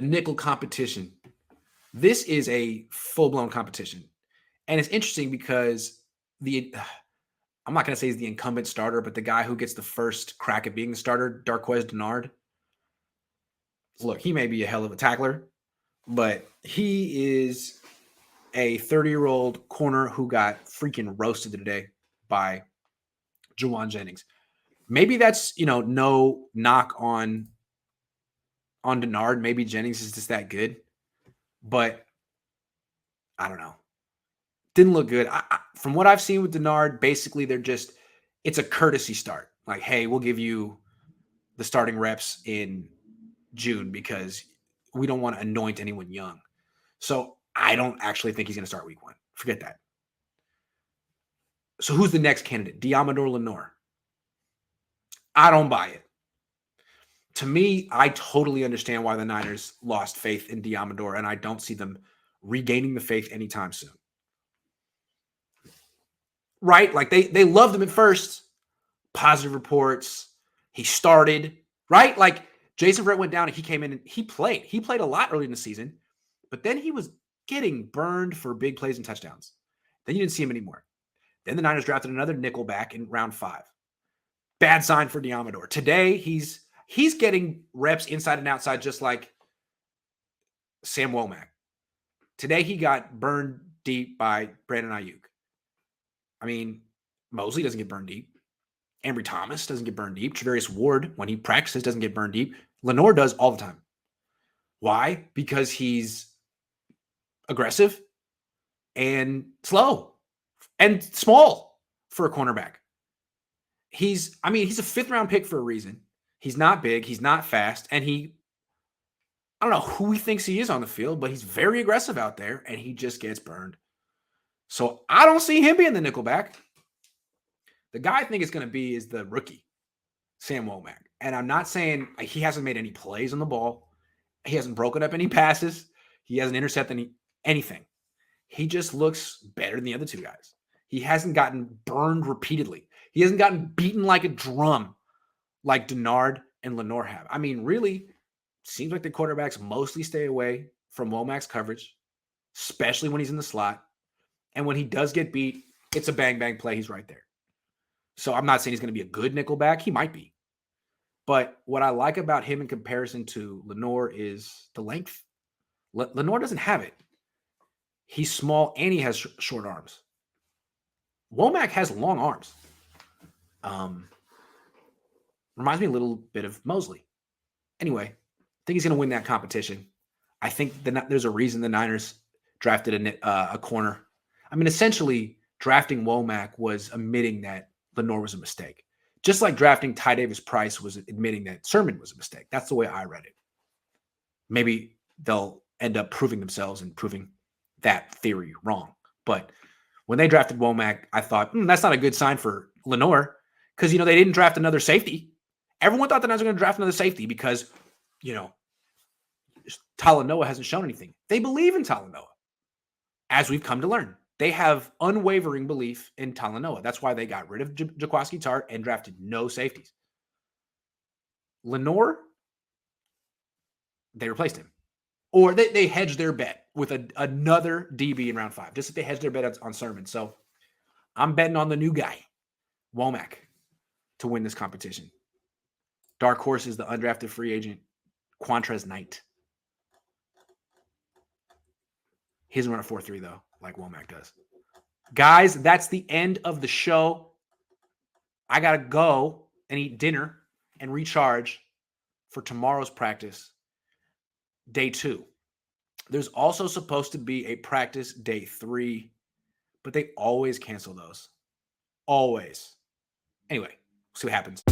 nickel competition. This is a full-blown competition. And it's interesting because I'm not going to say he's the incumbent starter, but the guy who gets the first crack at being the starter, Darqueze Dennard. Look, he may be a hell of a tackler, but he is a 30-year-old corner who got freaking roasted today by Juwan Jennings. Maybe that's, no knock on Dennard. Maybe Jennings is just that good, but I don't know. Didn't look good. From what I've seen with Dennard, basically it's a courtesy start. Like, hey, we'll give you the starting reps in June because we don't want to anoint anyone young. So I don't actually think he's going to start week 1. Forget that. So who's the next candidate? Diamador Lenoir. I don't buy it. To me, I totally understand why the Niners lost faith in Diamador, and I don't see them regaining the faith anytime soon. Right? Like they loved him at first. Positive reports. He started, right? Like Jason Verrett went down and he came in and he played. He played a lot early in the season, but then he was getting burned for big plays and touchdowns. Then you didn't see him anymore. Then the Niners drafted another nickel back in round 5. Bad sign for Diamador. Today, he's getting reps inside and outside just like Sam Womack. Today, he got burned deep by Brandon Ayuk. I mean, Mosley doesn't get burned deep. Ambry Thomas doesn't get burned deep. Travarius Ward, when he practices, doesn't get burned deep. Lenoir does all the time. Why? Because he's aggressive and slow and small for a cornerback. He's a 5th-round pick for a reason. He's not big. He's not fast. And I don't know who he thinks he is on the field, but he's very aggressive out there, and he just gets burned. So I don't see him being the nickelback. The guy I think it's going to be is the rookie, Sam Womack. And I'm not saying he hasn't made any plays on the ball. He hasn't broken up any passes. He hasn't intercepted anything. He just looks better than the other two guys. He hasn't gotten burned repeatedly. He hasn't gotten beaten like a drum like Dennard and Lenoir have. I mean, really, seems like the quarterbacks mostly stay away from Womack's coverage, especially when he's in the slot. And when he does get beat, it's a bang-bang play. He's right there. So I'm not saying he's going to be a good nickelback. He might be. But what I like about him in comparison to Lenoir is the length. Lenoir doesn't have it. He's small and he has short arms. Womack has long arms. Reminds me a little bit of Mosley. Anyway, I think he's going to win that competition. I think there's a reason the Niners drafted a corner. I mean, essentially, drafting Womack was admitting that Lenoir was a mistake. Just like drafting Ty Davis Price was admitting that Sermon was a mistake. That's the way I read it. Maybe they'll end up proving themselves and proving that theory wrong. But when they drafted Womack, I thought, that's not a good sign for Lenoir because, they didn't draft another safety. Everyone thought the Niners were going to draft another safety because, Talanoa hasn't shown anything. They believe in Talanoa, as we've come to learn. They have unwavering belief in Talanoa. That's why they got rid of Jaquiski Tartt and drafted no safeties. Lenoir, they replaced him. Or they hedged their bet with another DB in round 5. Just like they hedged their bet on Sermon. So I'm betting on the new guy, Womack, to win this competition. Dark horse is the undrafted free agent, Quantrez Knight. He doesn't run a 4.3, though, like Womack does. Guys, that's the end of the show. I got to go and eat dinner and recharge for tomorrow's practice, day 2. There's also supposed to be a practice day 3, but they always cancel those. Always. Anyway, we'll see what happens.